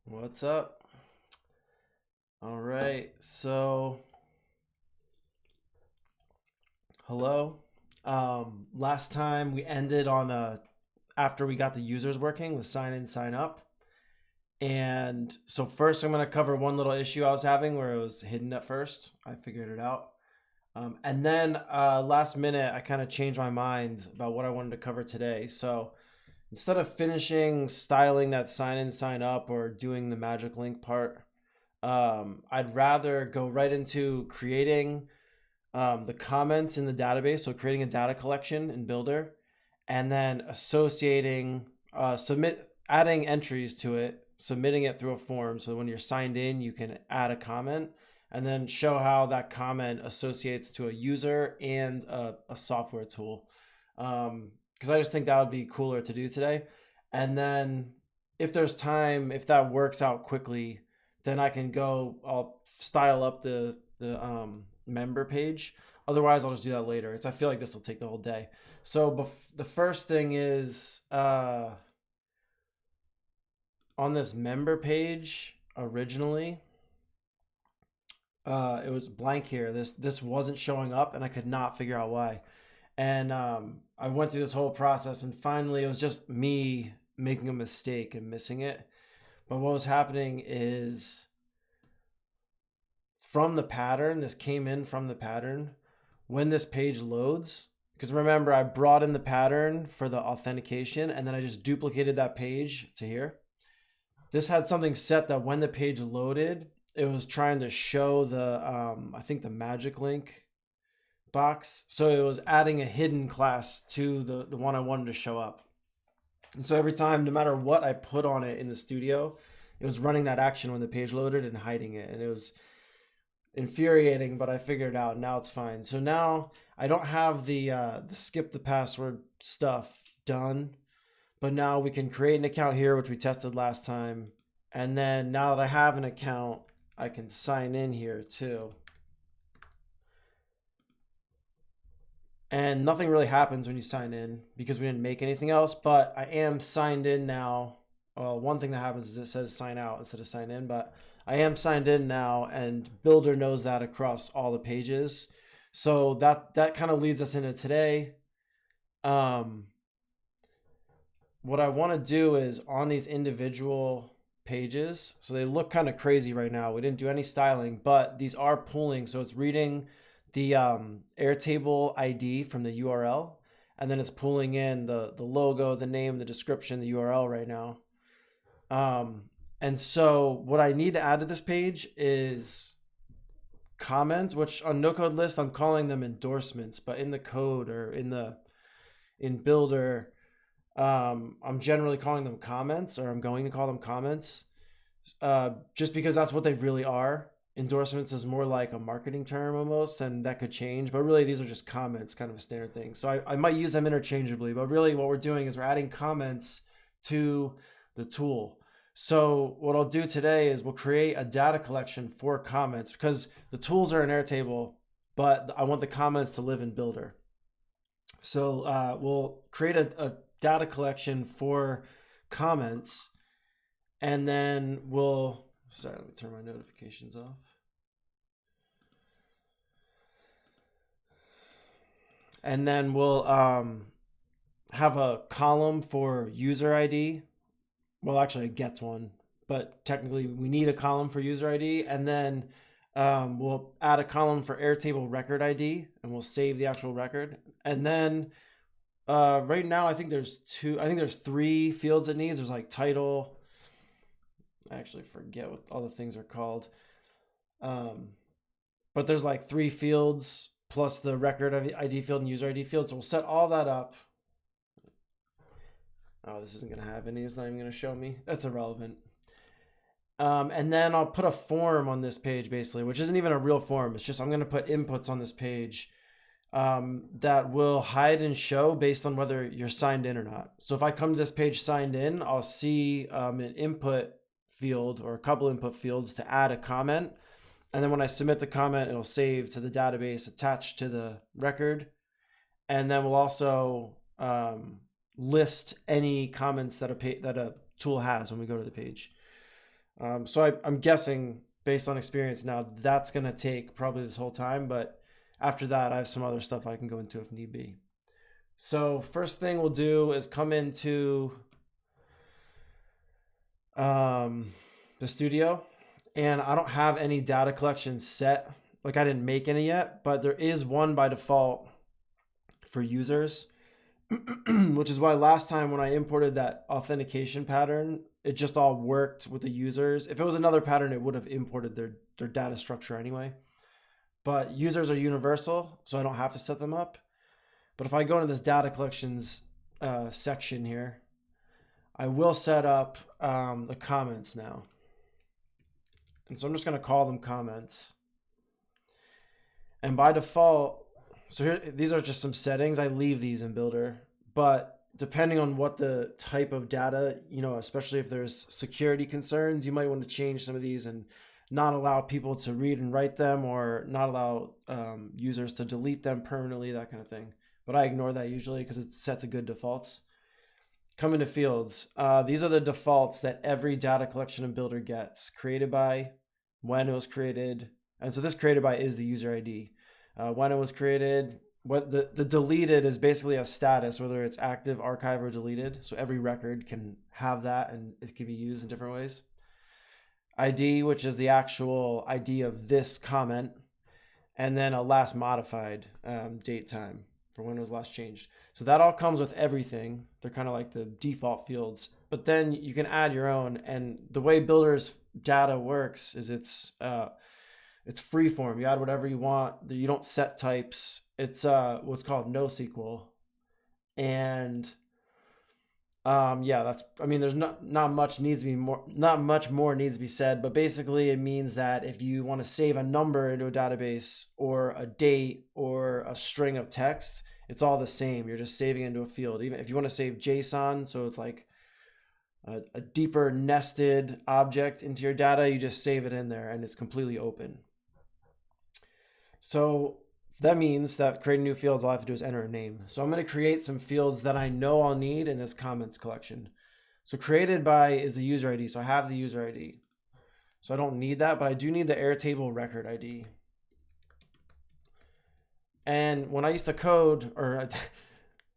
What's up? All right, so hello. Last time we ended on after we got the users working with sign in, sign up. And so first I'm going to cover one little issue I was having where it was hidden at first. I figured it out. And then last minute I kind of changed my mind about what I wanted to cover today. So instead of finishing styling that sign in, sign up or doing the magic link part, I'd rather go right into creating the comments in the database. So creating a data collection in Builder and then associating, adding entries to it, submitting it through a form. So when you're signed in, you can add a comment and then show how that comment associates to a user and a software tool. Because I just think that would be cooler to do today. And then if there's time, if that works out quickly, then I can I'll style up the member page. Otherwise, I'll just do that later. I feel like this will take the whole day. So the first thing is on this member page originally, it was blank here. This wasn't showing up, and I could not figure out why. And I went through this whole process, and finally, it was just me making a mistake and missing it. But what was happening is from the pattern, this came in from the pattern. When this page loads, because remember, I brought in the pattern for the authentication, and then I just duplicated that page to here. This had something set that when the page loaded, it was trying to show the, I think the magic link box. So it was adding a hidden class to the one I wanted to show up. And so every time, no matter what I put on it in the studio, it was running that action when the page loaded and hiding it. And it was infuriating, but I figured it out. Now it's fine. So now I don't have the skip the password stuff done, but now we can create an account here, which we tested last time. And then now that I have an account, I can sign in here too. And nothing really happens when you sign in because we didn't make anything else, but I am signed in now. Well, one thing that happens is it says sign out instead of sign in, but I am signed in now, and Builder knows that across all the pages. So that kind of leads us into today. What I want to do is on these individual pages, so they look kind of crazy right now. We didn't do any styling, but these are pulling. So it's reading the Airtable ID from the URL, and then it's pulling in the logo, the name, the description, the URL right now. And so what I need to add to this page is comments, which on no code list, I'm calling them endorsements, but in the code or in Builder, I'm generally calling them comments, or I'm going to call them comments, just because that's what they really are. Endorsements is more like a marketing term almost, and that could change, but really these are just comments, kind of a standard thing. So I might use them interchangeably, but really what we're doing is we're adding comments to the tool. So what I'll do today is we'll create a data collection for comments, because the tools are in Airtable, but I want the comments to live in Builder. So we'll create a data collection for comments, and then sorry, let me turn my notifications off. And then we'll have a column for user ID. Well, actually it gets one, but technically we need a column for user ID. And then we'll add a column for Airtable record ID, and we'll save the actual record. And then right now I think there's three fields it needs. There's like title. I actually forget what all the things are called. But there's like three fields plus the record ID field and user ID field. So we'll set all that up. Oh, this isn't going to have any. It's not even going to show me. That's irrelevant. And then I'll put a form on this page, basically, which isn't even a real form. It's just I'm going to put inputs on this page that will hide and show based on whether you're signed in or not. So if I come to this page signed in, I'll see an input field or a couple input fields to add a comment. And then when I submit the comment, it'll save to the database attached to the record. And then we'll also list any comments that a tool has when we go to the page. So I'm guessing based on experience now, that's going to take probably this whole time. But after that, I have some other stuff I can go into if need be. So first thing we'll do is come into the studio, and I don't have any data collection set. Like I didn't make any yet, but there is one by default for users, which is why last time when I imported that authentication pattern, it just all worked with the users. If it was another pattern, it would have imported their data structure anyway. But users are universal, so I don't have to set them up. But if I go into this data collections section here, I will set up the comments now. And so I'm just going to call them comments. And by default, so here, these are just some settings. I leave these in Builder, but depending on what the type of data, you know, especially if there's security concerns, you might want to change some of these and not allow people to read and write them, or not allow users to delete them permanently, that kind of thing. But I ignore that usually because it's set to good defaults. Come into fields. These are the defaults that every data collection in Builder gets: created by, when it was created. And so this created by is the user ID. When it was created, what the deleted is basically a status, whether it's active, archive, or deleted. So every record can have that and it can be used in different ways. ID, which is the actual ID of this comment. And then a last modified date time for when it was last changed. So that all comes with everything. They're kind of like the default fields, but then you can add your own. And the way Builder's data works is it's free form. You add whatever you want. You don't set types. It's what's called NoSQL. And yeah, that's, I mean, there's not much more needs to be said, but basically it means that if you want to save a number into a database, or a date, or a string of text, it's all the same. You're just saving into a field. Even if you want to save JSON, so it's like a deeper nested object into your data, you just save it in there and it's completely open. So that means that creating new fields, all I have to do is enter a name. So I'm going to create some fields that I know I'll need in this comments collection. So created by is the user ID. So I have the user ID. So I don't need that, but I do need the Airtable record ID. And when I used to code, or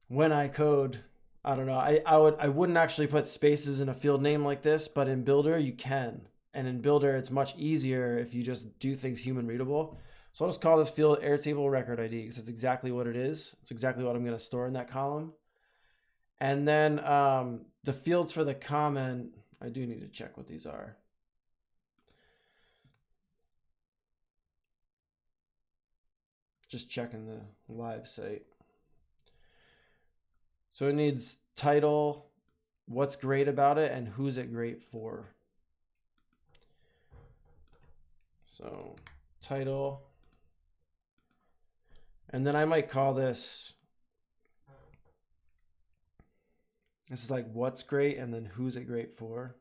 when I code, I don't know, I wouldn't actually put spaces in a field name like this, but in Builder you can. And in Builder it's much easier if you just do things human readable. So I'll just call this field Airtable record ID because that's exactly what it is. It's exactly what I'm going to store in that column. And then the fields for the comment, I do need to check what these are. Just checking the live site. So it needs title, what's great about it, and who's it great for. So title. And then I might call this is like what's great and then who's it great for.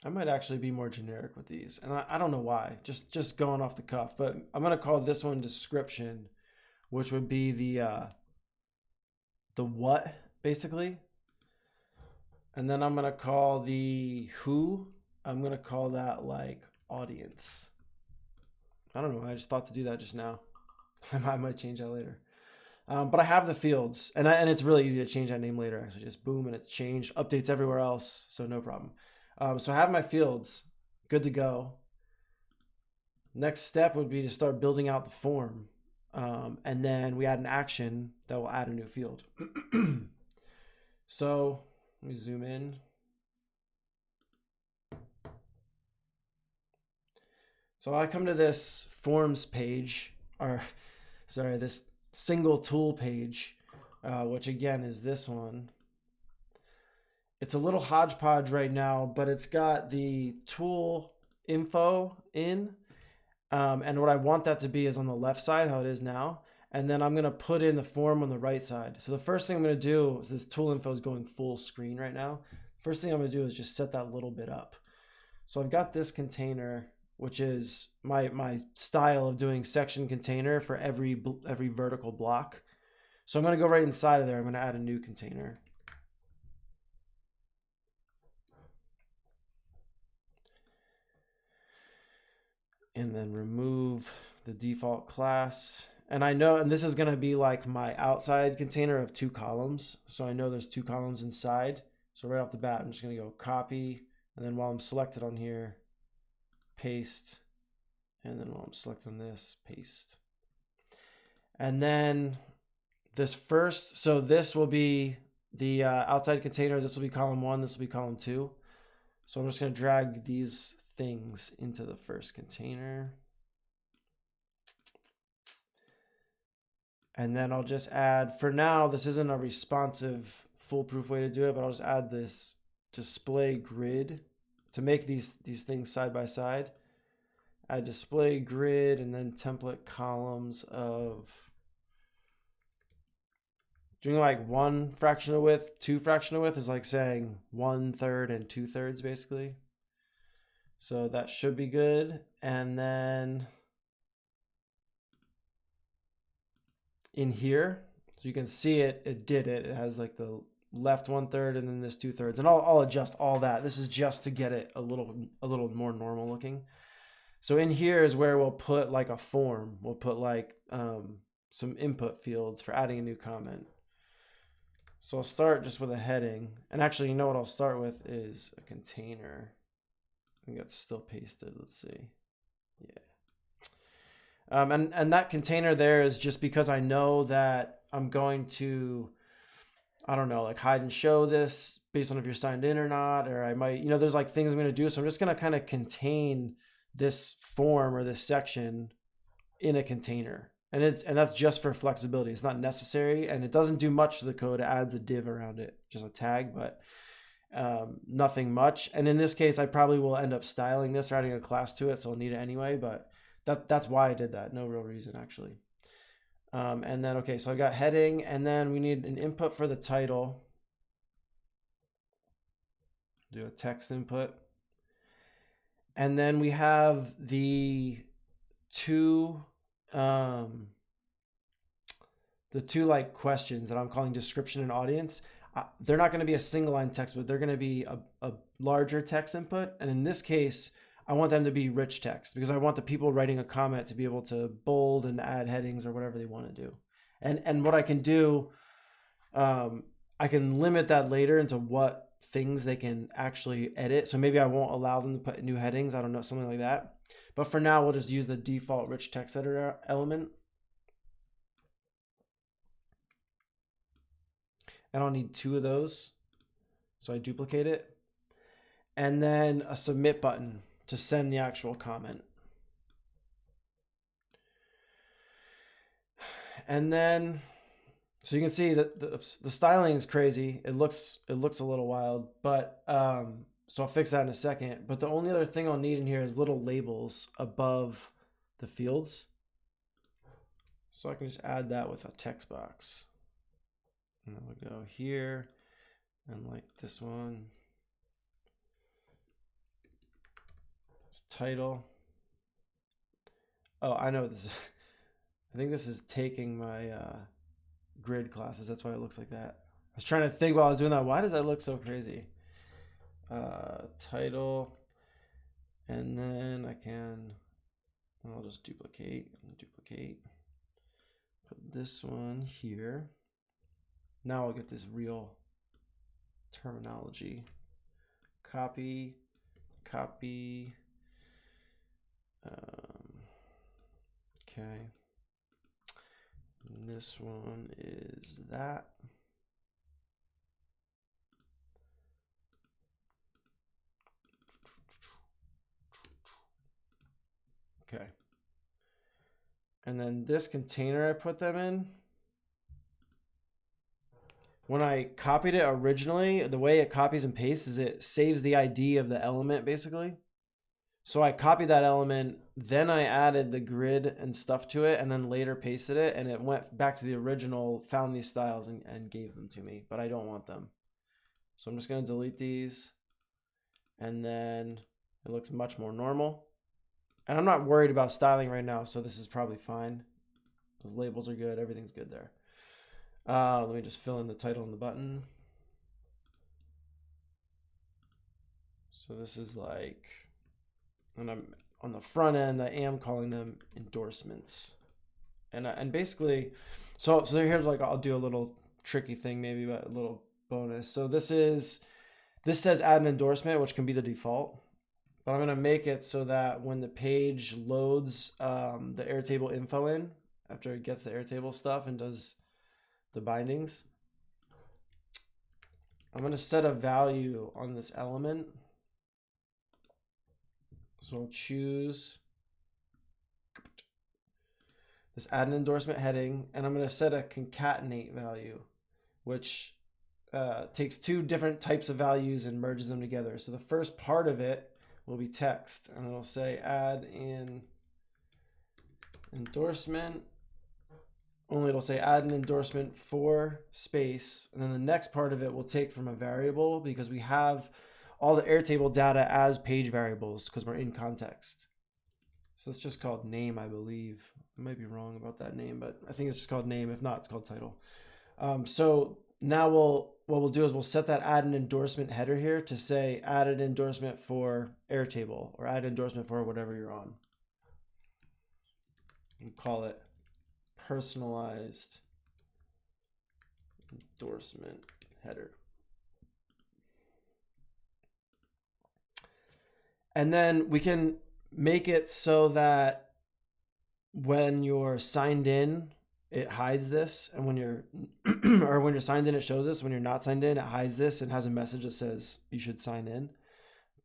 I might actually be more generic with these, and I don't know why, just going off the cuff, but I'm going to call this one description, which would be the what basically. And then I'm going to call the who, I'm going to call that like audience. I don't know. I just thought to do that just now. I might change that later. But I have the fields, and it's really easy to change that name later. Actually, just boom, and it's changed. Updates everywhere else, so no problem. So I have my fields, good to go. Next step would be to start building out the form, and then we add an action that will add a new field. So let me zoom in. So I come to this forms page, or sorry, this single tool page, which again is this one. It's a little hodgepodge right now, but it's got the tool info in. And what I want that to be is on the left side, how it is now. And then I'm going to put in the form on the right side. So the first thing I'm going to do is this tool info is going full screen right now. First thing I'm going to do is just set that little bit up. So I've got this container, which is my style of doing section container for every vertical block. So I'm going to go right inside of there. I'm going to add a new container. and then remove the default class. And I know, and this is going to be like my outside container of 2 columns. So I know there's 2 columns inside. So right off the bat, I'm just going to go copy. And then while I'm selected on here, paste. And then while I'm selected on this, paste. And then this first, so this will be the outside container. This will be column 1. This will be column 2. So I'm just going to drag these things into the first container. And then I'll just add, for now, this isn't a responsive, foolproof way to do it, but I'll just add this display grid to make these things side by side. Add display grid and then template columns of doing like 1 fractional width, 2 fractional width is like saying 1/3 and 2/3 basically. So that should be good. And then in here, so you can see it did it. It has like the left 1/3 and then this 2/3. And I'll adjust all that. This is just to get it a little more normal looking. So in here is where we'll put like a form. We'll put like some input fields for adding a new comment. So I'll start just with a heading. And actually, you know what I'll start with is a container. I think that's still pasted. Let's see. Yeah. And that container there is just because I know that I'm going to, I don't know, like hide and show this based on if you're signed in or not, or I might, you know, there's like things I'm going to do. So I'm just going to kind of contain this form or this section in a container. And that's just for flexibility. It's not necessary, and it doesn't do much to the code. It adds a div around it, just a tag, but nothing much. And in this case, I probably will end up styling this or adding a class to it, so I'll need it anyway, but that's why I did that. No real reason, actually. And then, okay, so I got heading, and then we need an input for the title. Do a text input. And then we have the two like questions that I'm calling description and audience. They're not going to be a single line text, but they're going to be a larger text input. And in this case, I want them to be rich text because I want the people writing a comment to be able to bold and add headings or whatever they want to do. And what I can do, I can limit that later into what things they can actually edit. So maybe I won't allow them to put new headings. I don't know, something like that. But for now, we'll just use the default rich text editor element. And I'll need 2 of those. So I duplicate it. And then a submit button to send the actual comment. And then, so you can see that the styling is crazy. It looks a little wild, but so I'll fix that in a second. But the only other thing I'll need in here is little labels above the fields. So I can just add that with a text box. And then we'll go here and like this one. It's title. Oh, I know what this is. I think this is taking my grid classes. That's why it looks like that. I was trying to think while I was doing that. Why does that look so crazy? Title. And then I'll just duplicate and duplicate. Put this one here. Now I'll get this real terminology. Copy, copy. Okay. And this one is that. Okay. And then this container I put them in, when I copied it originally, the way it copies and pastes is it saves the ID of the element basically. So I copied that element, then I added the grid and stuff to it, and then later pasted it, and it went back to the original, found these styles and gave them to me, but I don't want them. So I'm just gonna delete these, and then it looks much more normal. And I'm not worried about styling right now, so this is probably fine. Those labels are good, everything's good there. Let me just fill in the title and the button. So this is like And I'm on the front end, I am calling them endorsements. And basically, so here's like, I'll do a little tricky thing, maybe, but a little bonus. So this says add an endorsement, which can be the default, but I'm going to make it so that when the page loads the Airtable info in, after it gets the Airtable stuff and does the bindings, I'm going to set a value on this element. So I'll choose this add an endorsement heading, and I'm going to set a concatenate value, which takes two different types of values and merges them together. So the first part of it will be text, and it'll say add in endorsement. Only it'll say add an endorsement for space, and then the next part of it will take from a variable, because we have all the Airtable data as page variables because we're in context. So it's just called name, I believe. I might be wrong about that name, but I think it's just called name. If not, it's called title. So now what we'll do is we'll set that add an endorsement header here to say add an endorsement for Airtable, or add an endorsement for whatever you're on. And call it personalized endorsement header. And then we can make it so that when you're signed in, it hides this, and when you're or when you're signed in, it shows this. When you're not signed in, it hides this and has a message that says you should sign in.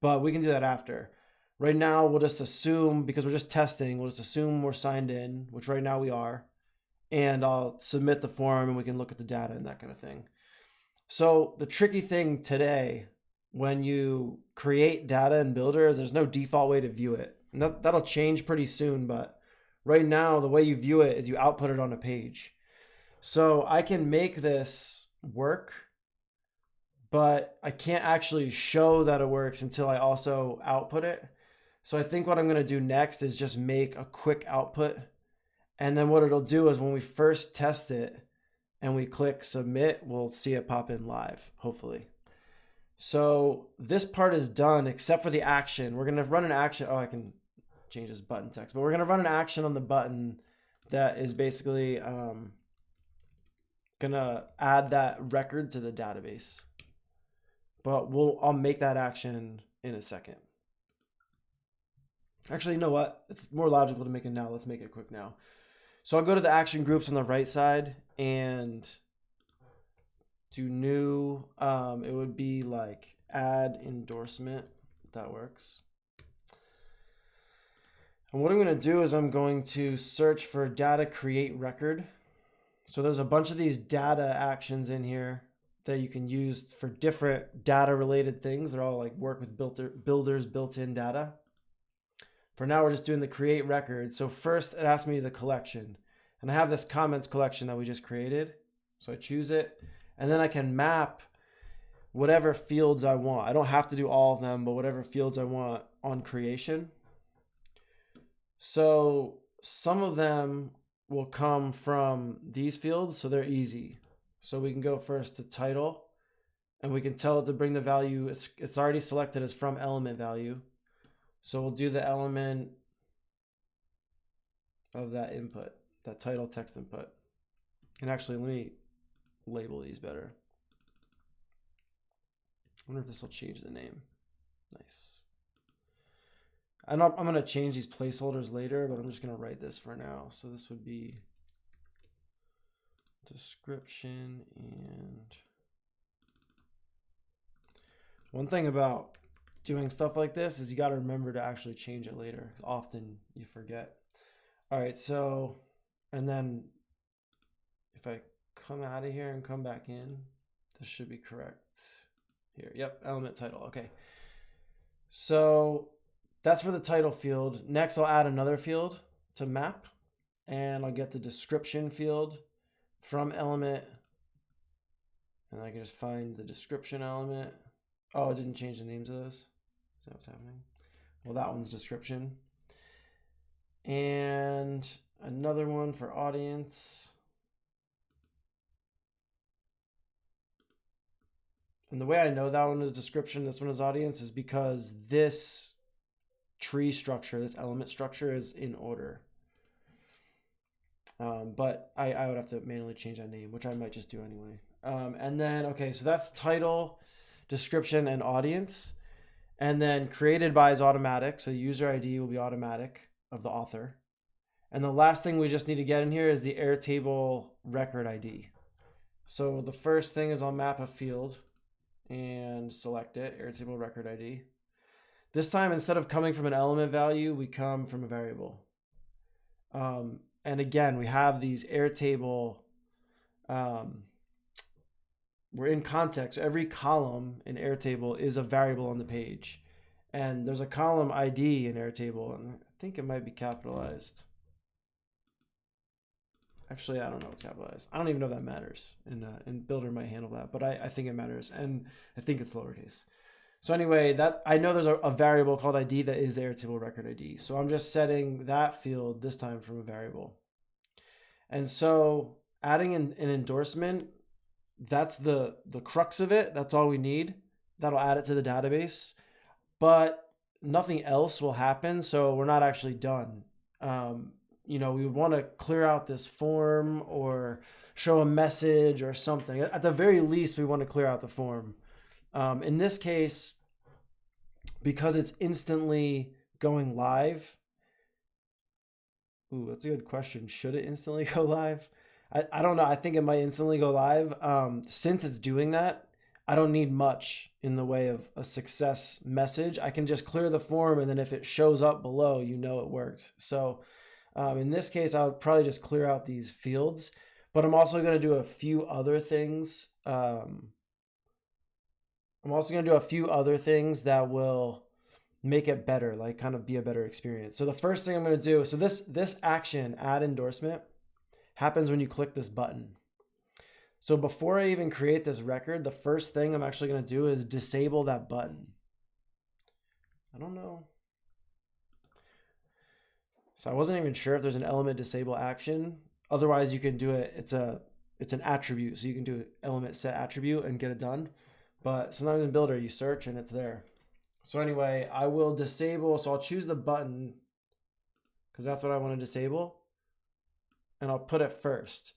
But we can do that after. Right now, we'll just assume, because we're just testing, we'll just assume we're signed in, which right now we are, and I'll submit the form and we can look at the data and that kind of thing. So the tricky thing today, when you create data in Builder, is there's no default way to view it. And that'll change pretty soon, but right now, the way you view it is you output it on a page. So I can make this work, but I can't actually show that it works until I also output it. So I think what I'm going to do next is just make a quick output. And then what it'll do is when we first test it and we click submit, we'll see it pop in live, hopefully. So this part is done except for the action. We're going to run an action. Oh, I can change this button text, but we're going to run an action on the button that is basically going to add that record to the database. But I'll make that action in a second. Actually, you know what? It's more logical to make it now. Let's make it quick now. So I'll go to the action groups on the right side and do new. It would be like add endorsement. That works. And what I'm going to do is I'm going to search for data create record. So there's a bunch of these data actions in here that you can use for different data related things. They're all like work with Builder's built-in data. For now, we're just doing the create record. So first it asks me the collection, and I have this comments collection that we just created. So I choose it, and then I can map whatever fields I want. I don't have to do all of them, but whatever fields I want on creation. So some of them will come from these fields, so they're easy. So we can go first to title, and we can tell it to bring the value. It's already selected as from element value. So we'll do the element of that input, that title text input. And actually, let me label these better. I wonder if this will change the name. Nice. I'm going to change these placeholders later, but I'm just going to write this for now. So this would be description. And one thing about doing stuff like this is you got to remember to actually change it later. Often you forget. All right, so, and then if I come out of here and come back in, this should be correct here. Yep, element title. Okay. So that's for the title field. Next, I'll add another field to map, and I'll get the description field from element, and I can just find the description element. Oh, it didn't change the names of those. Is that what's happening? Well, that one's description. And another one for audience. And the way I know that one is description, this one is audience, is because this tree structure, this element structure is in order. But I would have to manually change that name, which I might just do anyway. And then, okay, so that's title, description, and audience. And then created by is automatic. So user ID will be automatic of the author. And the last thing we just need to get in here is the Airtable record ID. So the first thing is I'll map a field and select it, Airtable record ID. This time, instead of coming from an element value, we come from a variable. And again, we have these Airtable, we're in context. Every column in Airtable is a variable on the page. And there's a column ID in Airtable, and I think it might be capitalized. Actually, I don't know what's capitalized. I don't even know if that matters. And Builder might handle that, but I think it matters. And I think it's lowercase. So anyway, that I know there's a variable called ID that is the Airtable record ID. So I'm just setting that field this time from a variable. And so adding an endorsement, that's the crux of it. That's all we need. That'll add it to the database, but nothing else will happen. So we're not actually done. You know, we would want to clear out this form or show a message or something. At the very least, we want to clear out the form. In this case, because it's instantly going live. Ooh, that's a good question. Should it instantly go live? I don't know. I think it might instantly go live. Since it's doing that, I don't need much in the way of a success message. I can just clear the form, and then if it shows up below, you know it worked. So in this case, I would probably just clear out these fields, but I'm also going to do a few other things. That will make it better, like kind of be a better experience. So the first thing I'm going to do, so this action, add endorsement, happens when you click this button. So before I even create this record, the first thing I'm actually going to do is disable that button. I don't know. So I wasn't even sure if there's an element disable action. Otherwise, you can do it. It's an attribute, so you can do element set attribute and get it done. But sometimes in Builder, you search and it's there. So anyway, I will disable. So I'll choose the button because that's what I want to disable, and I'll put it first.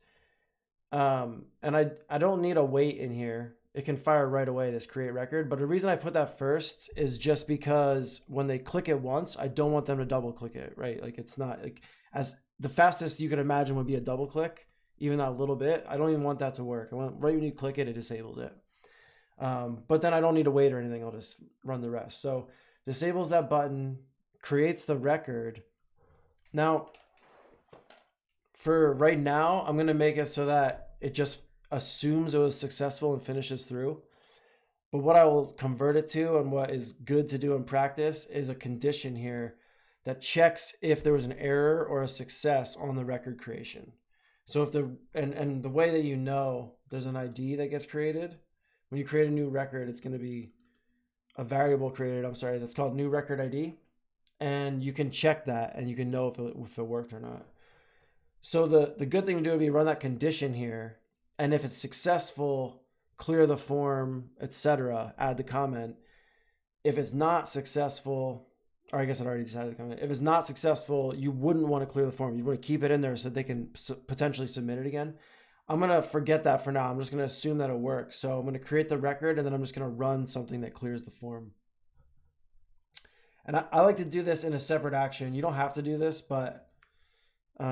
And I don't need a wait in here. It can fire right away, this create record. But the reason I put that first is just because when they click it once, I don't want them to double click it, right? Like it's not like as the fastest you could imagine would be a double click, even that little bit. I don't even want that to work. I want right when you click it, it disables it. But then I don't need to wait or anything. I'll just run the rest. So disables that button, creates the record. Now, for right now, I'm going to make it so that it just assumes it was successful and finishes through. But what I will convert it to, and what is good to do in practice, is a condition here that checks if there was an error or a success on the record creation. So if and the way that you know there's an ID that gets created, when you create a new record, it's going to be a variable created, that's called new record ID. And you can check that and you can know if it worked or not. So the good thing to do would be run that condition here. And if it's successful, clear the form, etc., add the comment. If it's not successful, or I guess I already decided the comment. If it's not successful, you wouldn't want to clear the form. You want to keep it in there so they can potentially submit it again. I'm going to forget that for now. I'm just going to assume that it works. So I'm going to create the record, and then I'm just going to run something that clears the form. And I like to do this in a separate action. You don't have to do this, but this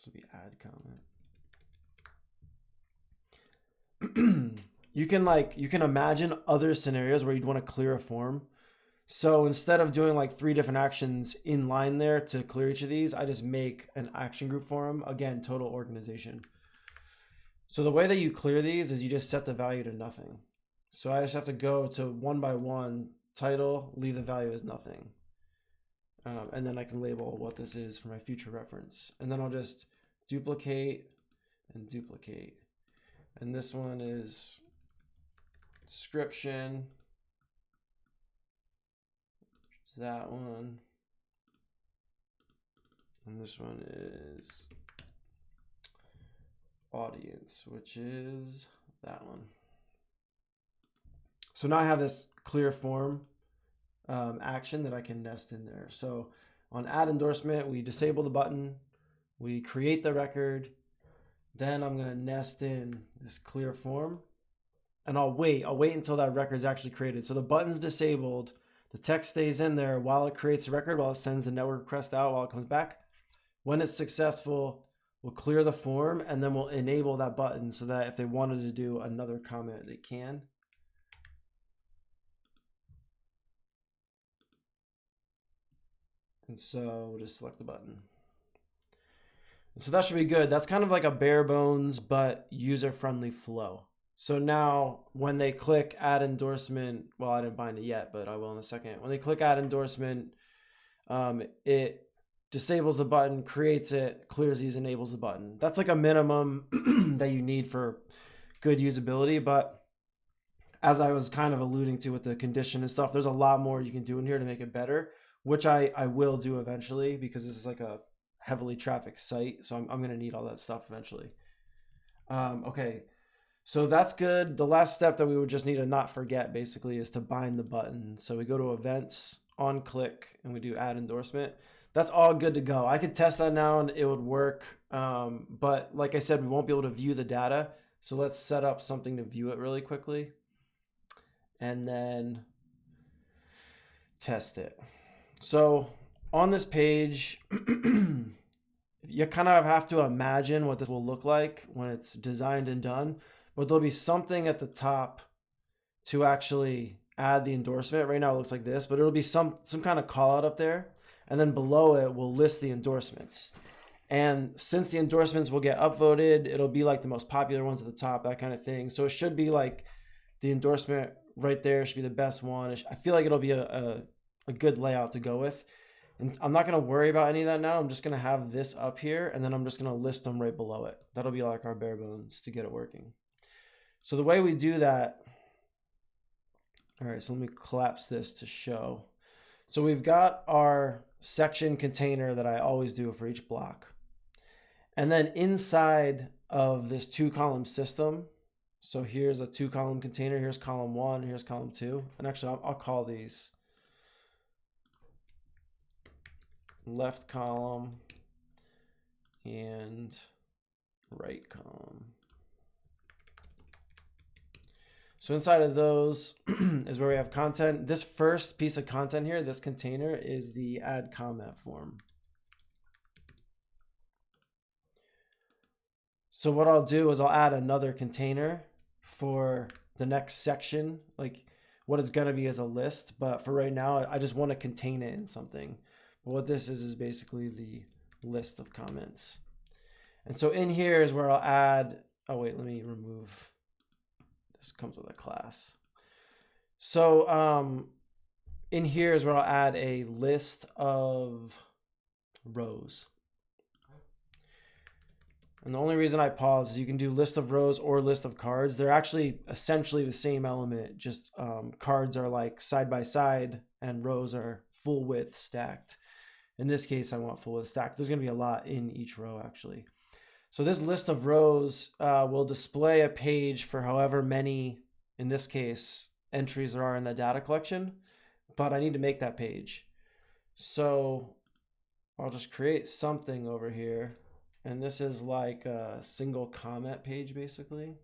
will be add comment. You can imagine other scenarios where you'd want to clear a form. So instead of doing like 3 different actions in line there to clear each of these, I just make an action group for them. Again, total organization. So the way that you clear these is you just set the value to nothing. So I just have to go to 1 by 1, title, leave the value as nothing. And then I can label what this is for my future reference. And then I'll just duplicate and duplicate. And this one is description. That one, and this one is audience, which is that one. So now I have this clear form action that I can nest in there. So on add endorsement, we disable the button, we create the record, then I'm gonna nest in this clear form, and I'll wait until that record is actually created. So the button's disabled, the text stays in there while it creates a record, while it sends the network request out, while it comes back. When it's successful, we'll clear the form, and then we'll enable that button so that if they wanted to do another comment, they can. And so we'll just select the button. And so that should be good. That's kind of like a bare bones but user-friendly flow. So now when they click add endorsement, well, I didn't bind it yet, but I will in a second. When they click add endorsement, it disables the button, creates it, clears these, enables the button. That's like a minimum that you need for good usability. But as I was kind of alluding to with the condition and stuff, there's a lot more you can do in here to make it better, which I will do eventually, because this is like a heavily trafficked site. So I'm going to need all that stuff eventually. Okay. So that's good. The last step that we would just need to not forget basically is to bind the button. So we go to events, on click, and we do add endorsement. That's all good to go. I could test that now and it would work. But like I said, we won't be able to view the data. So let's set up something to view it really quickly and then test it. So on this page, you kind of have to imagine what this will look like when it's designed and done, but there'll be something at the top to actually add the endorsement. Right now it looks like this, but it'll be some kind of call out up there. And then below it, we'll list the endorsements. And since the endorsements will get upvoted, it'll be like the most popular ones at the top, that kind of thing. So it should be like the endorsement right there should be the best one. I feel like it'll be a good layout to go with. And I'm not going to worry about any of that now. I'm just going to have this up here, and then I'm just going to list them right below it. That'll be like our bare bones to get it working. So the way we do that, all right, so let me collapse this to show. So we've got our section container that I always do for each block. And then inside of this 2-column system, so here's a 2-column container, here's column 1, here's column 2. And actually I'll call these left column and right column. So inside of those is where we have content. This first piece of content here, this container, is the add comment form. So what I'll do is I'll add another container for the next section, like what it's going to be as a list. But for right now, I just want to contain it in something. But what this is basically the list of comments. And so in here is where I'll add, oh wait, let me remove. This comes with a class. So in here is where I'll add a list of rows. And the only reason I pause is you can do list of rows or list of cards. They're actually essentially the same element, just cards are like side by side and rows are full width stacked. In this case, I want full width stacked. There's gonna be a lot in each row actually. So this list of rows will display a page for however many, in this case, entries there are in the data collection, but I need to make that page. So I'll just create something over here. And this is like a single comment page, basically.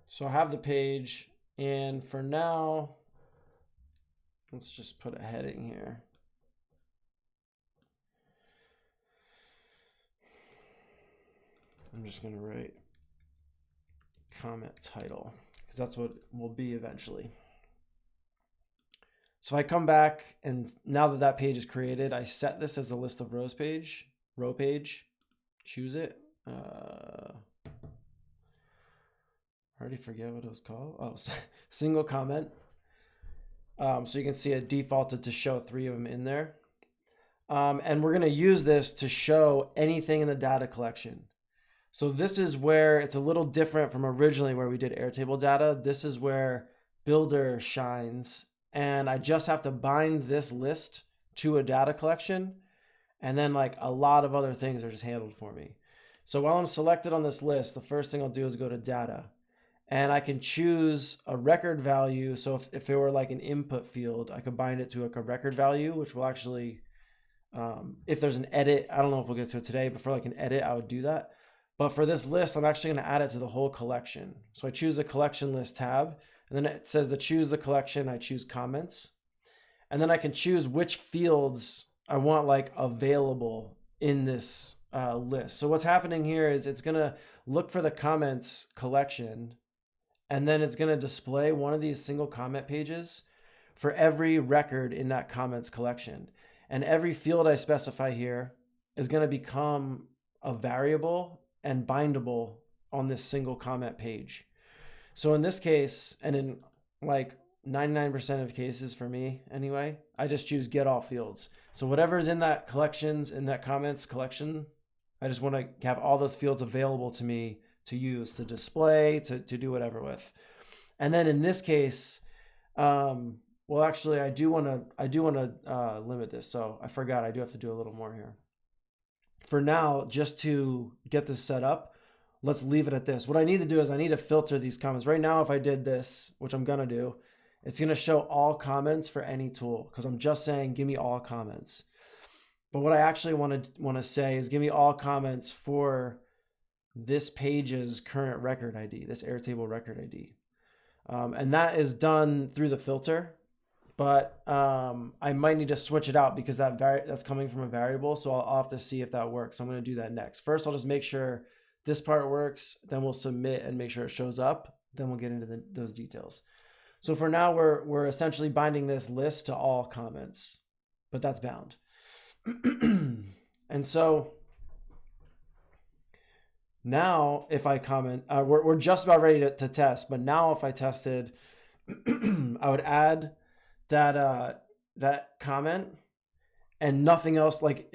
So I have the page, and for now, let's just put a heading here. I'm just going to write comment title, because that's what it will be eventually. So if I come back, and now that that page is created, I set this as a list of rows page, row page, choose it. I already forget what it was called. Oh, single comment. So you can see it defaulted to show 3 of them in there. And we're going to use this to show anything in the data collection. So this is where it's a little different from originally where we did Airtable data. This is where Builder shines. And I just have to bind this list to a data collection. And then like a lot of other things are just handled for me. So while I'm selected on this list, the first thing I'll do is go to data, and I can choose a record value. So if it were like an input field, I could bind it to like a record value, which will actually, if there's an edit, I don't know if we'll get to it today, but for like an edit, I would do that. But for this list, I'm actually going to add it to the whole collection. So I choose the collection list tab, and then it says to choose the collection, I choose comments. And then I can choose which fields I want like available in this list. So what's happening here is it's going to look for the comments collection, and then it's going to display one of these single comment pages for every record in that comments collection. And every field I specify here is going to become a variable and bindable on this single comment page. So in this case, and in like 99% of cases for me anyway, I just choose get all fields. So whatever's in that collections, in that comments collection, I just want to have all those fields available to me to use, to display, to do whatever with. And then in this case, well, actually, I do want to limit this. So I forgot, I do have to do a little more here. For now, just to get this set up, let's leave it at this. What I need to do is I need to filter these comments. Right now, if I did this, which I'm going to do, it's going to show all comments for any tool, because I'm just saying, give me all comments. But what I actually want to say is give me all comments for this page's current record ID, this Airtable record ID. And that is done through the filter, but I might need to switch it out because that's coming from a variable. So I'll have to see if that works. So I'm going to do that next. First, I'll just make sure this part works. Then we'll submit and make sure it shows up. Then we'll get into those details. So for now, we're essentially binding this list to all comments, but that's bound. And so now if I comment, we're just about ready to test, but now if I tested, I would add that comment and nothing else, like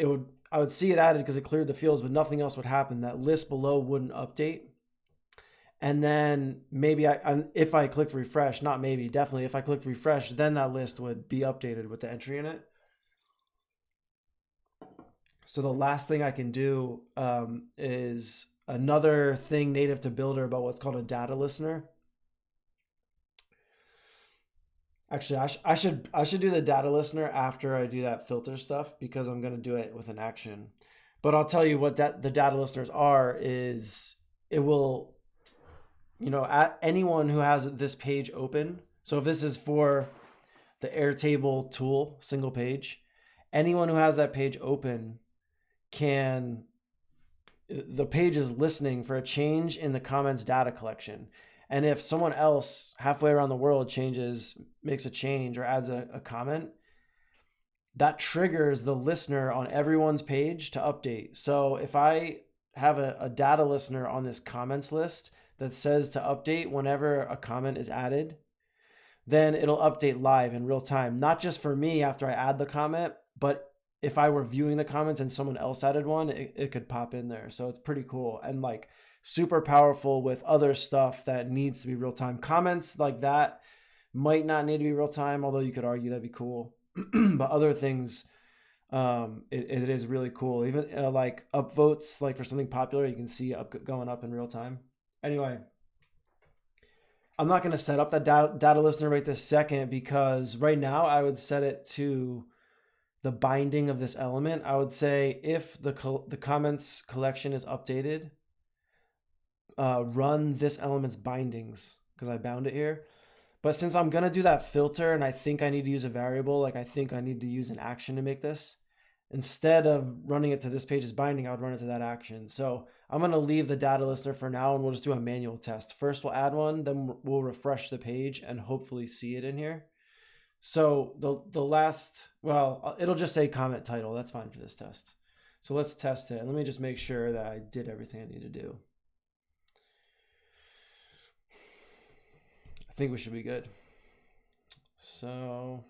I would see it added because it cleared the fields, but nothing else would happen. That list below wouldn't update. And then maybe if I clicked refresh, not maybe, definitely if I clicked refresh, then that list would be updated with the entry in it. So the last thing I can do is another thing native to Builder about what's called a data listener. Actually, I should do the data listener after I do that filter stuff, because I'm going to do it with an action. But I'll tell you what the data listeners are is it will, at anyone who has this page open. So if this is for the Airtable tool, single page, anyone who has that page open the page is listening for a change in the comments data collection. And if someone else halfway around the world makes a change or adds a comment, that triggers the listener on everyone's page to update. So if I have a data listener on this comments list that says to update whenever a comment is added, then it'll update live in real time, not just for me after I add the comment, but if I were viewing the comments and someone else added one, it could pop in there. So it's pretty cool and like super powerful with other stuff that needs to be real time. Comments like that might not need to be real time, although you could argue that'd be cool. But other things, it is really cool. Even like upvotes, like for something popular, you can see going up in real time. Anyway, I'm not going to set up that data listener right this second, because right now I would set it to the binding of this element. I would say if the comments collection is updated, run this element's bindings, because I bound it here. But since I'm going to do that filter and I think I need to use a variable, like I think I need to use an action to make this, instead of running it to this page's binding, I would run it to that action. So I'm going to leave the data listener for now, and we'll just do a manual test. First we'll add one, then we'll refresh the page and hopefully see it in here. So the last, well, it'll just say comment title. That's fine for this test. So let's test it. And let me just make sure that I did everything I need to do. I think we should be good. So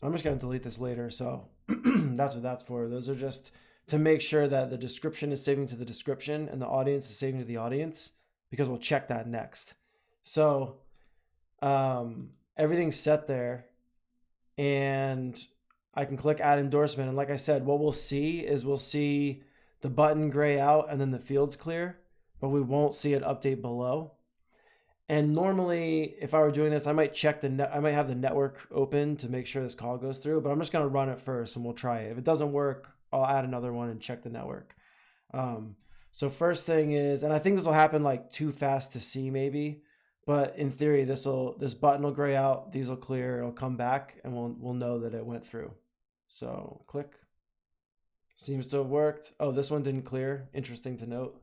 I'm just going to delete this later. So that's what that's for. Those are just to make sure that the description is saving to the description and the audience is saving to the audience, because we'll check that next. So everything's set there, and I can click add endorsement. And like I said, what we'll see is we'll see the button gray out and then the fields clear, but we won't see it update below. And normally, if I were doing this, I might check I might have the network open to make sure this call goes through, but I'm just gonna run it first and we'll try it. If it doesn't work, I'll add another one and check the network. So first thing is, and I think this will happen like too fast to see maybe, but in theory, this button will gray out, these will clear, it'll come back, and we'll know that it went through. So click. Seems to have worked. Oh, this one didn't clear. Interesting to note.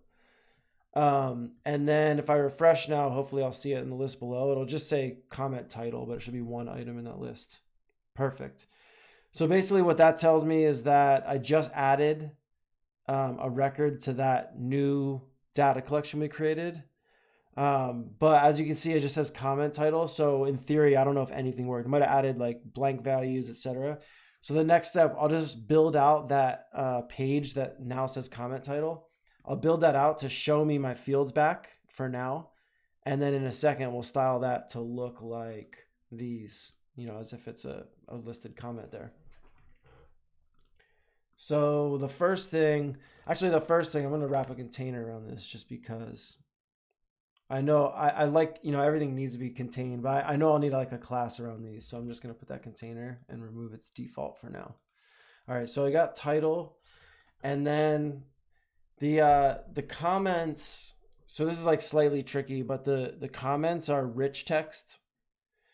And then if I refresh now, hopefully I'll see it in the list below. It'll just say comment title, but it should be one item in that list. Perfect. So basically what that tells me is that I just added a record to that new data collection we created. But as you can see, it just says comment title. So in theory, I don't know if anything worked. I might have added like blank values, etc. So the next step, I'll just build out that page that now says comment title. I'll build that out to show me my fields back for now. And then in a second, we'll style that to look like these, as if it's a listed comment there. So the first thing, I'm going to wrap a container around this just because I know I like, everything needs to be contained, but I know I'll need like a class around these. So I'm just going to put that container and remove its default for now. All right, so I got title, and then the comments. So this is like slightly tricky, but the comments are rich text.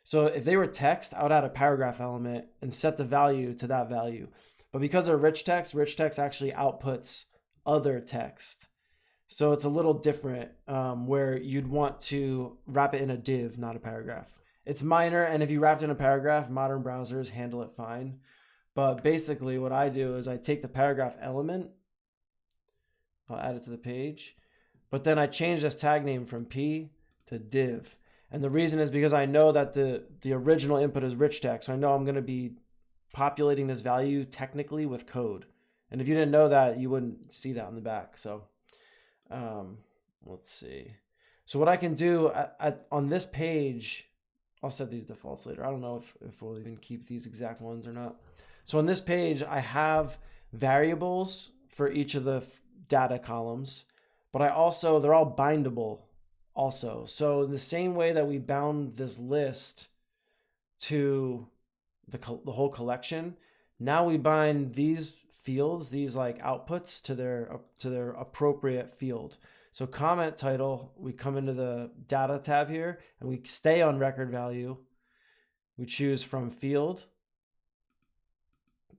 So if they were text, I would add a paragraph element and set the value to that value. But because they're rich text actually outputs other text. So it's a little different where you'd want to wrap it in a div, not a paragraph. It's minor, and if you wrapped in a paragraph, modern browsers handle it fine. But basically what I do is I take the paragraph element, I'll add it to the page, but then I change this tag name from P to div. And the reason is because I know that the original input is rich text. So I know I'm going to be populating this value technically with code. And if you didn't know that, you wouldn't see that on the back. So let's see. So what I can do on this page, I'll set these defaults later. I don't know if we'll even keep these exact ones or not. So on this page, I have variables for each of the data columns, but they're all bindable also. So in the same way that we bound this list to the whole collection, now we bind these fields, these like outputs to their appropriate field. So comment title, we come into the data tab here and we stay on record value. We choose from field,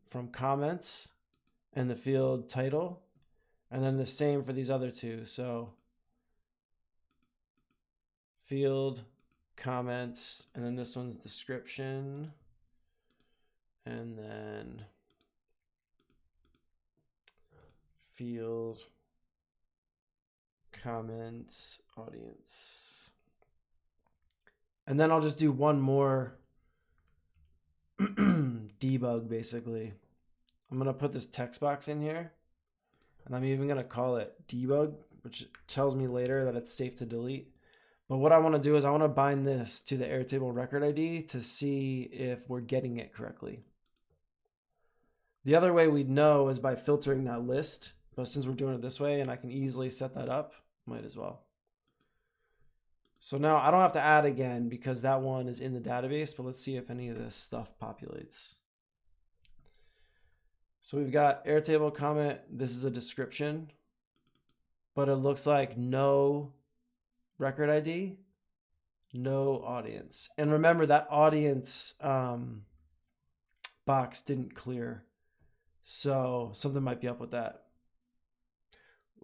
from comments, and the field title. And then the same for these other two. So field, comments, and then this one's description. And then field, comments, audience. And then I'll just do one more debug basically. I'm going to put this text box in here, and I'm even going to call it debug, which tells me later that it's safe to delete. But what I want to do is I want to bind this to the Airtable record ID to see if we're getting it correctly. The other way we'd know is by filtering that list, but since we're doing it this way and I can easily set that up, might as well. So now I don't have to add again because that one is in the database, but let's see if any of this stuff populates. So we've got Airtable comment. This is a description, but it looks like no record ID, no audience. And remember that audience box didn't clear. So something might be up with that.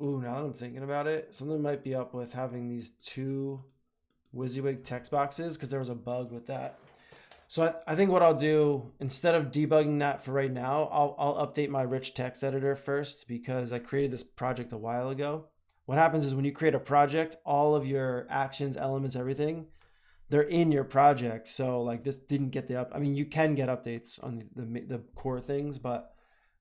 Ooh, now that I'm thinking about it, something might be up with having these two WYSIWYG text boxes because there was a bug with that. So I think what I'll do, instead of debugging that for right now, I'll update my rich text editor first because I created this project a while ago. What happens is when you create a project, all of your actions, elements, everything, they're in your project. So like this didn't get the I mean, you can get updates on the core things, but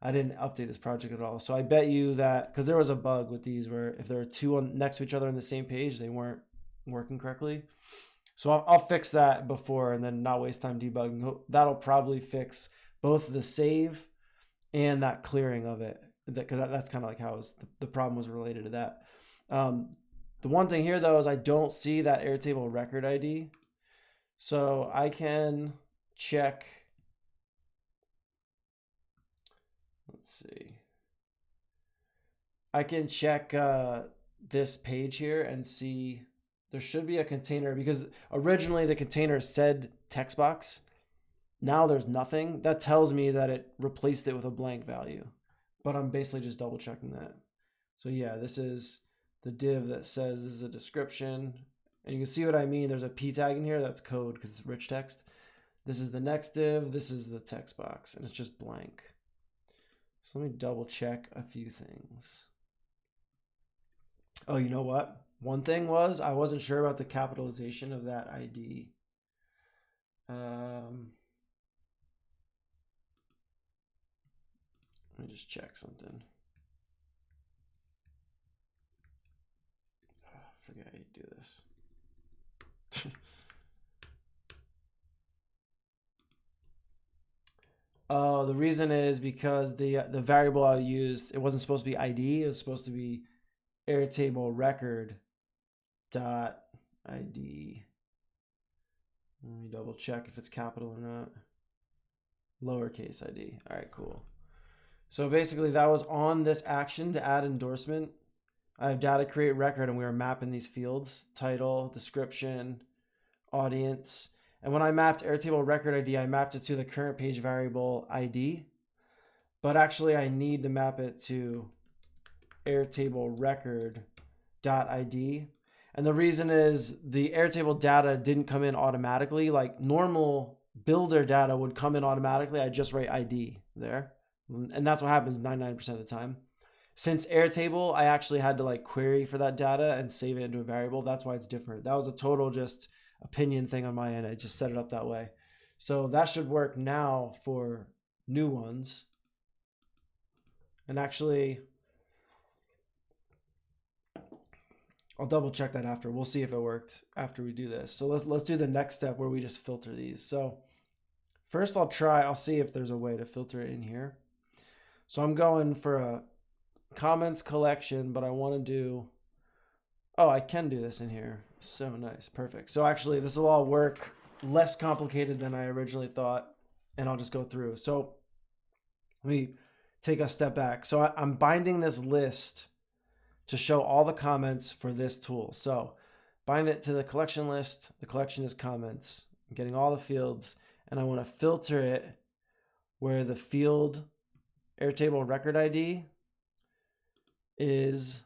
I didn't update this project at all. So I bet you that, because there was a bug with these where if there were two next to each other on the same page, they weren't working correctly. So I'll fix that before and then not waste time debugging. That'll probably fix both the save and that clearing of it, because that's kind of like how the problem was related to that. The one thing here though is I don't see that Airtable record ID, so I can check. Let's see. I can check this page here and see there should be a container, because originally the container said text box. Now there's nothing. That tells me that it replaced it with a blank value, but I'm basically just double checking that. So yeah, this is the div that says this is a description, and you can see what I mean. There's a p tag in here. That's code because it's rich text. This is the next div. This is the text box, and it's just blank. So let me double check a few things. Oh, you know what? One thing was I wasn't sure about the capitalization of that ID. Let me just check something. I forget how you do this. Oh, the reason is because the variable I used, it wasn't supposed to be ID. It was supposed to be Airtable record dot ID. Let me double check if it's capital or not. Lowercase ID. All right, cool. So basically that was on this action to add endorsement. I have data create record, and we were mapping these fields: title, description, audience. And when I mapped Airtable record ID, I mapped it to the current page variable ID, but actually I need to map it to Airtable record dot ID. And the reason is the Airtable data didn't come in automatically. Like normal builder data would come in automatically. I just write ID there. And that's what happens 99% of the time. Since Airtable, I actually had to like query for that data and save it into a variable. That's why it's different. That was a total just opinion thing on my end. I just set it up that way. So that should work now for new ones. And actually, I'll double check that after. We'll see if it worked after we do this. So let's do the next step where we just filter these. So first I'll see if there's a way to filter it in here. So I'm going for a comments collection, but I want to do, oh, I can do this in here. So nice, perfect. So actually this will all work less complicated than I originally thought, and I'll just go through. So let me take a step back. So I'm binding this list to show all the comments for this tool. So bind it to the collection list. The collection is comments. I'm getting all the fields, and I want to filter it where the field Airtable record ID is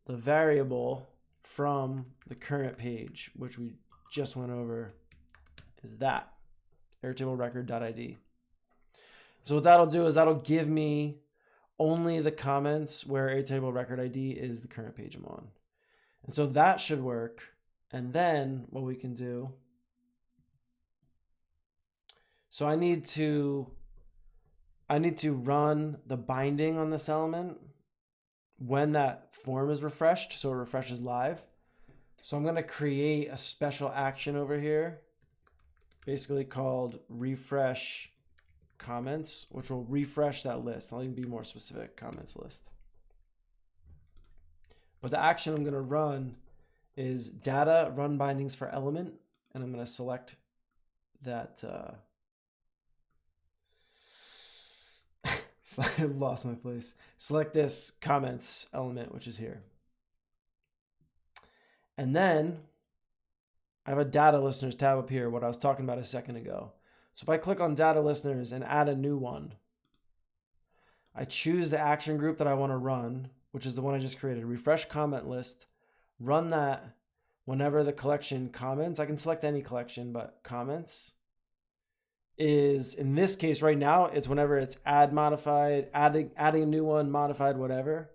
the variable from the current page, which we just went over, is that Airtable record.id. So what that'll do is that'll give me only the comments where Airtable record ID is the current page I'm on. And so that should work. And then what we can do, so I need to run the binding on this element when that form is refreshed, so it refreshes live. So I'm going to create a special action over here, basically called refresh comments, which will refresh that list. I'll even be more specific, comments list. But the action I'm going to run is data run bindings for element, and I'm going to select that. I lost my place. Select this comments element, which is here. And then I have a data listeners tab up here, what I was talking about a second ago. So if I click on data listeners and add a new one, I choose the action group that I want to run, which is the one I just created, refresh comment list, run that whenever the collection comments. I can select any collection, but comments is, in this case right now, it's whenever it's add modified, adding a new one, modified, whatever.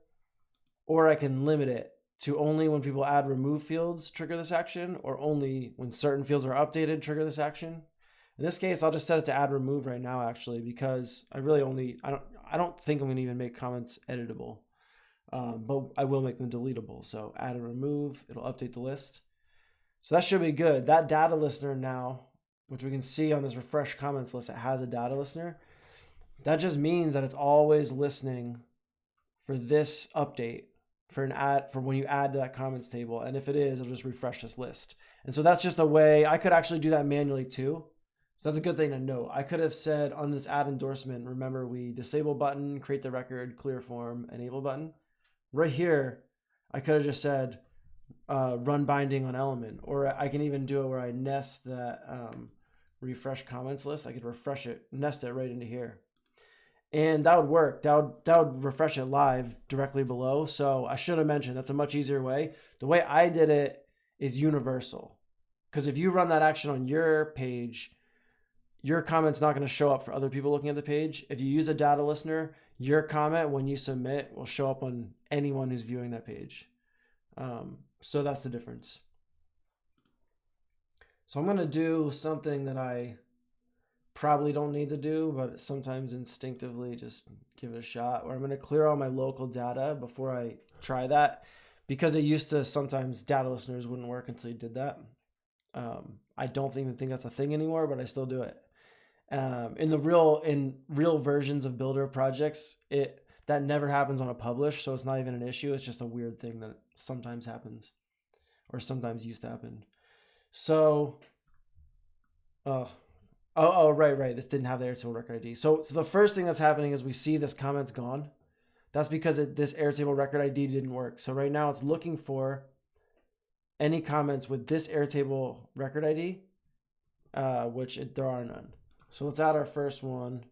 Or I can limit it to only when people add remove fields trigger this action, or only when certain fields are updated trigger this action. In this case, I'll just set it to add remove right now, actually, because I I don't think I'm going to even make comments editable, but I will make them deletable. So add and remove, it'll update the list. So that should be good. That data listener now, which we can see on this refresh comments list, it has a data listener. That just means that it's always listening for this update for an ad, for when you add to that comments table. And if it is, it'll just refresh this list. And so that's just a way I could actually do that manually too. So that's a good thing to note. I could have said on this add endorsement, remember we disable button, create the record, clear form, enable button. Right here, I could have just said run binding on element, or I can even do it where I nest that refresh comments list. I could refresh it, nest it right into here. And that would work. That would refresh it live directly below. So I should have mentioned that's a much easier way. The way I did it is universal. Because if you run that action on your page, your comment's not going to show up for other people looking at the page. If you use a data listener, your comment when you submit will show up on anyone who's viewing that page. So that's the difference. So I'm going to do something that I probably don't need to do, but sometimes instinctively just give it a shot, where I'm going to clear all my local data before I try that, because it used to sometimes data listeners wouldn't work until you did that. I don't even think that's a thing anymore, but I still do it. In real versions of Builder projects, that never happens on a publish, so it's not even an issue. It's just a weird thing that sometimes happens, or sometimes used to happen. So, right. This didn't have the Airtable record ID. So the first thing that's happening is we see this comment's gone. That's because this Airtable record ID didn't work. So right now it's looking for any comments with this Airtable record ID, which there are none. So let's add our first one.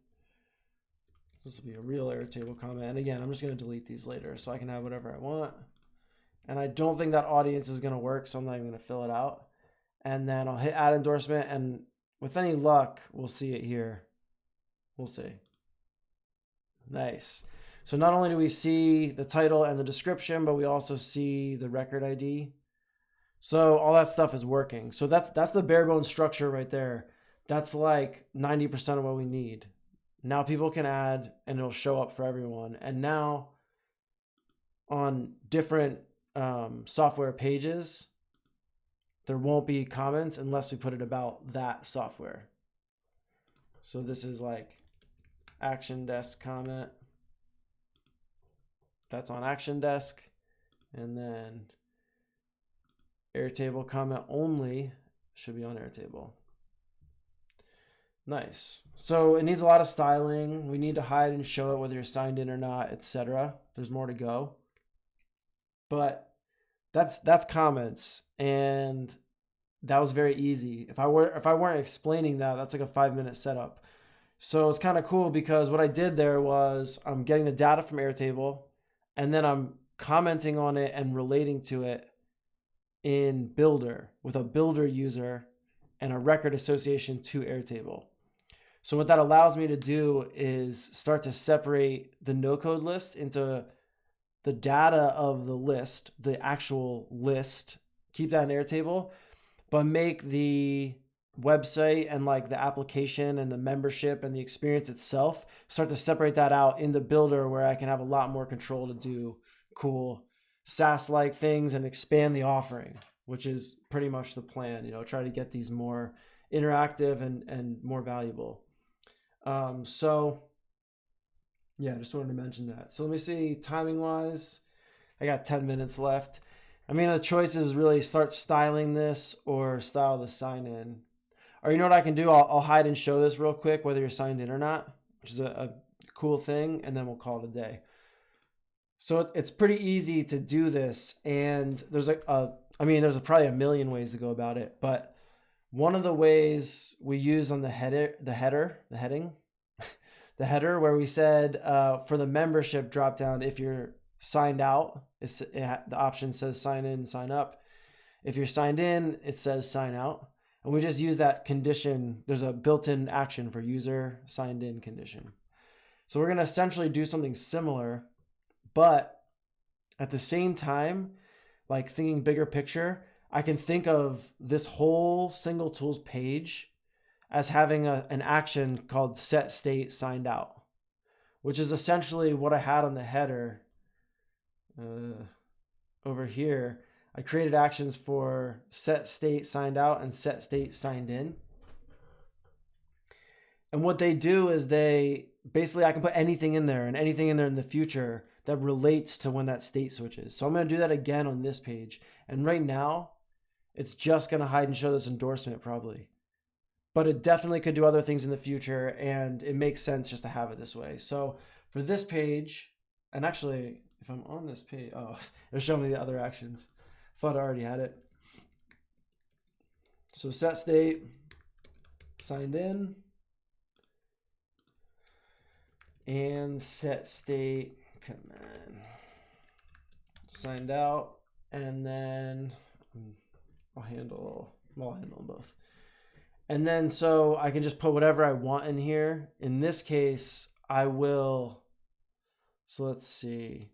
This will be a real Airtable comment. And again, I'm just going to delete these later so I can have whatever I want. And I don't think that audience is going to work, so I'm not even going to fill it out. And then I'll hit add endorsement, and with any luck, we'll see it here. We'll see. Nice. So not only do we see the title and the description, but we also see the record ID. So all that stuff is working. So that's the bare bones structure right there. That's like 90% of what we need. Now people can add and it'll show up for everyone. And now on different software pages, there won't be comments unless we put it about that software. So this is like Action Desk comment. That's on Action Desk. And then Airtable comment only should be on Airtable. Nice. So it needs a lot of styling. We need to hide and show it whether you're signed in or not, etc. There's more to go. But that's comments, and that was very easy. If I weren't explaining that, that's like a 5-minute setup. So it's kind of cool because what I did there was I'm getting the data from Airtable, and then I'm commenting on it and relating to it in Builder with a Builder user and a record association to Airtable. So what that allows me to do is start to separate the no-code list into the data of the list, the actual list, keep that in Airtable, but make the website and like the application and the membership and the experience itself, start to separate that out in the Builder, where I can have a lot more control to do cool SaaS-like things and expand the offering, which is pretty much the plan, try to get these more interactive and more valuable. So yeah, just wanted to mention that. So let me see, timing wise, I got 10 minutes left. I mean, the choice is really start styling this or style the sign in. Or you know what I can do? I'll hide and show this real quick, whether you're signed in or not, which is a cool thing, and then we'll call it a day. So it's pretty easy to do this, and there's there's probably a million ways to go about it, but one of the ways we use on the heading, where we said for the membership dropdown, if you're signed out, the option says sign in, sign up. If you're signed in, it says sign out. And we just use that condition. There's a built-in action for user signed in condition. So we're going to essentially do something similar, but at the same time, like thinking bigger picture, I can think of this whole single tools page as having an action called set state signed out, which is essentially what I had on the header over here. I created actions for set state signed out and set state signed in. And what they do is they basically, I can put anything in there and anything in there in the future that relates to when that state switches. So I'm going to do that again on this page. And right now, it's just going to hide and show this endorsement probably. But it definitely could do other things in the future, and it makes sense just to have it this way. So for this page, and actually, if I'm on this page, oh, it was showing me the other actions. Thought I already had it. So set state, signed in, and set state, come on, signed out, and then I'll handle them both. And then so I can just put whatever I want in here. In this case, I will, so let's see,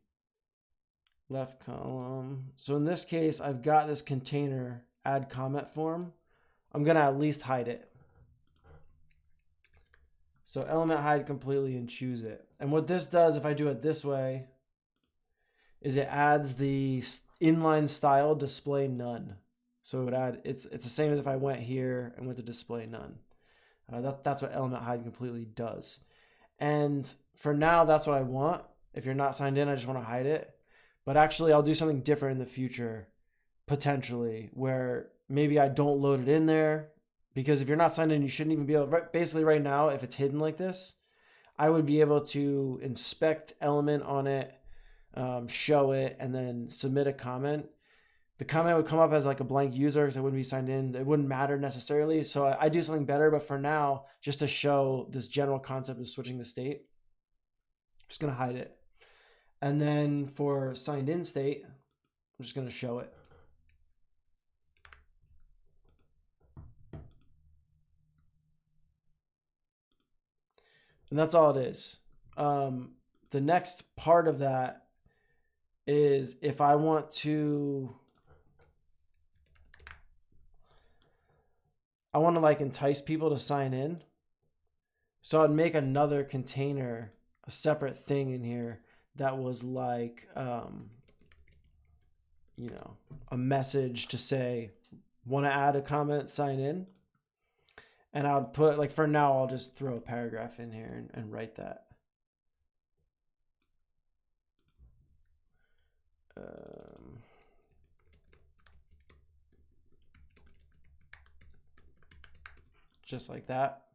left column. So in this case, I've got this container add comment form. I'm gonna at least hide it. So element hide completely and choose it. And what this does, if I do it this way, is it adds the inline style display none. So it would add, it's the same as if I went here and went to display none. That's what element hide completely does. And for now, that's what I want. If you're not signed in, I just want to hide it. But actually, I'll do something different in the future, potentially, where maybe I don't load it in there. Because if you're not signed in, you shouldn't even be able to, basically right now, if it's hidden like this, I would be able to inspect element on it, show it, and then submit a comment. The comment would come up as like a blank user because I wouldn't be signed in. It wouldn't matter necessarily. So I do something better, but for now, just to show this general concept of switching the state, I'm just gonna hide it. And then for signed in state, I'm just gonna show it. And that's all it is. The next part of that is if I want to, like entice people to sign in. So I'd make another container, a separate thing in here that was like, you know, a message to say, want to add a comment, sign in. And I would put, like for now, I'll just throw a paragraph in here and write that. Just like that.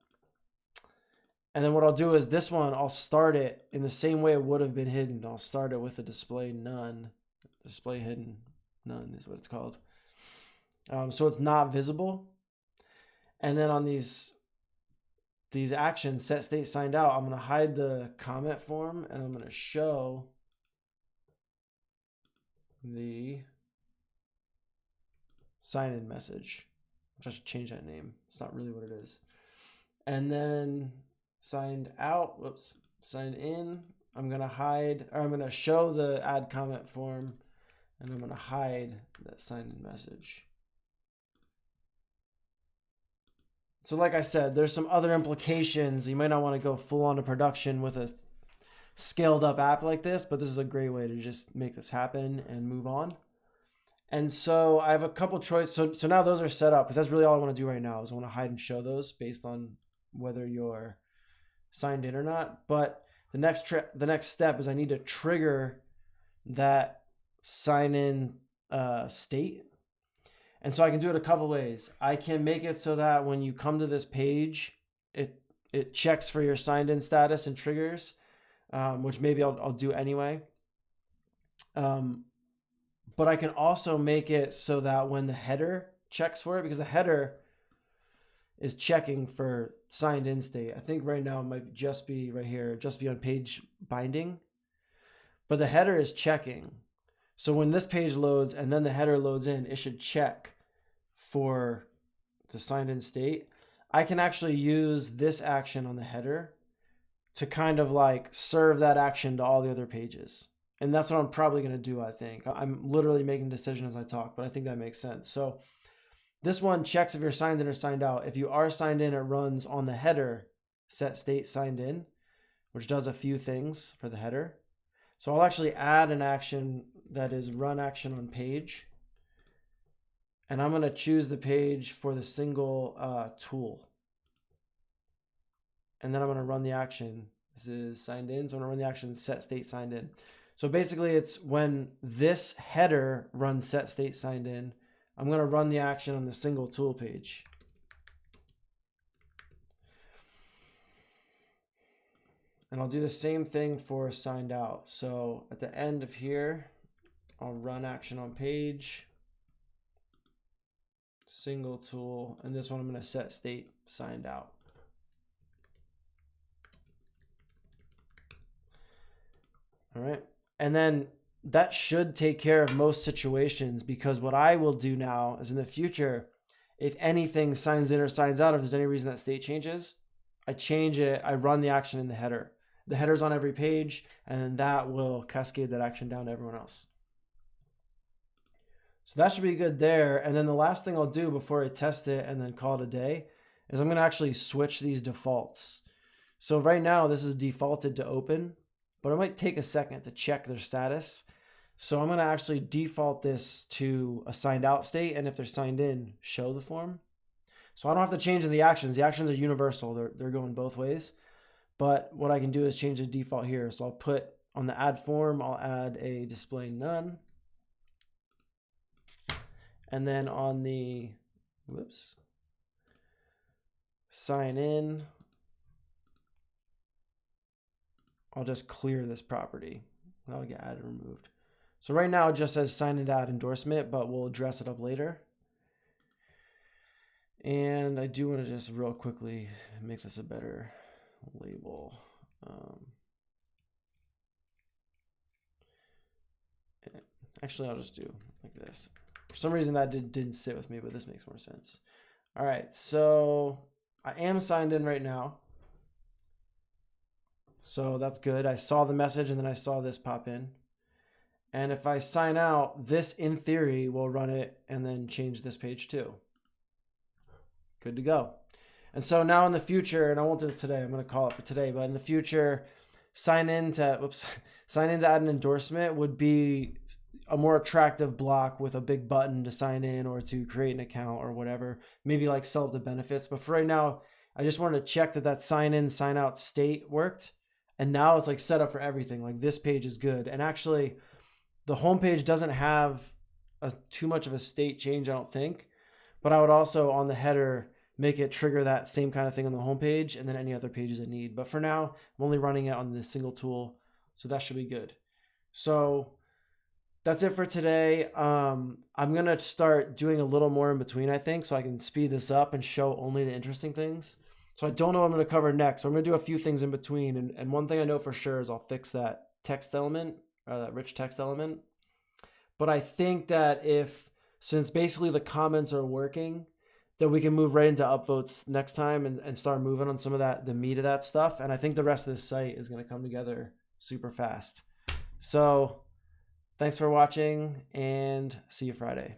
And then what I'll do is this one, I'll start it in the same way it would have been hidden. I'll start it with a display none. Display hidden none is what it's called. So it's not visible. And then on these actions, set state signed out, I'm going to hide the comment form and I'm going to show the sign in message. I should change that name. It's not really what it is. And then signed out, whoops, signed in, I'm going to hide, or I'm going to show the add comment form and I'm going to hide that sign in message. So like I said, there's some other implications. You might not want to go full on to production with a scaled up app like this, but this is a great way to just make this happen and move on. And so I have a couple choices. So now those are set up because that's really all I want to do right now is I want to hide and show those based on whether you're signed in or not. But the next step is I need to trigger that sign in state. And so I can do it a couple ways. I can make it so that when you come to this page, it checks for your signed in status and triggers, which maybe I'll do anyway. But I can also make it so that when the header checks for it, because the header is checking for signed in state. I think right now it might just be right here, just be on page binding. But the header is checking. So when this page loads and then the header loads in, it should check for the signed in state. I can actually use this action on the header to kind of like serve that action to all the other pages. And that's what I'm probably going to do, I think. I'm literally making a decision as I talk, but I think that makes sense. So this one checks if you're signed in or signed out. If you are signed in, it runs on the header, set state signed in. which does a few things for the header. So I'll actually add an action that is run action on page. And I'm going to choose the page for the single tool. And then I'm going to run the action. This is signed in. So I'm going to run the action set state signed in. So basically it's when this header runs set state signed in, I'm going to run the action on the single tool page. And I'll do the same thing for signed out. So at the end of here, I'll run action on page, single tool, and this one I'm going to set state signed out. All right. And then that should take care of most situations, because what I will do now is in the future, if anything signs in or signs out, if there's any reason that state changes, I change it, I run the action in the header. The header's on every page, and then that will cascade that action down to everyone else. So that should be good there. And then the last thing I'll do before I test it and then call it a day is I'm going to actually switch these defaults. So right now this is defaulted to open, but it might take a second to check their status. So I'm going to actually default this to a signed out state, and if they're signed in, show the form. So I don't have to change the actions. The actions are universal. They're going both ways. But what I can do is change the default here. So I'll put on the add form, I'll add a display none. And then on the, sign in, I'll just clear this property. That'll get added and removed. So right now it just says sign in to add endorsement, but we'll dress it up later. And I do want to just real quickly make this a better label. Actually, I'll just do like this. For some reason that didn't sit with me, but this makes more sense. All right, so I am signed in right now. So that's good. I saw the message and then I saw this pop in. And if I sign out, this in theory will run it and then change this page too. Good to go. And so now in the future, and I won't do this today, I'm going to call it for today, but in the future, sign in to add an endorsement would be a more attractive block with a big button to sign in or to create an account or whatever, maybe like sell up the benefits. But for right now, I just wanted to check that that sign in, sign out state worked. And now it's like set up for everything. Like this page is good. And actually the home page doesn't have too much of a state change, I don't think, but I would also on the header make it trigger that same kind of thing on the home page and then any other pages I need. But for now, I'm only running it on the single tool, so that should be good. So that's it for today. I'm going to start doing a little more in between, I think, so I can speed this up and show only the interesting things. So I don't know what I'm going to cover next. So I'm going to do a few things in between. And one thing I know for sure is I'll fix that text element, that rich text element. But I think that since basically the comments are working, that we can move right into upvotes next time and start moving on some of the meat of that stuff. And I think the rest of this site is going to come together super fast. So thanks for watching and see you Friday.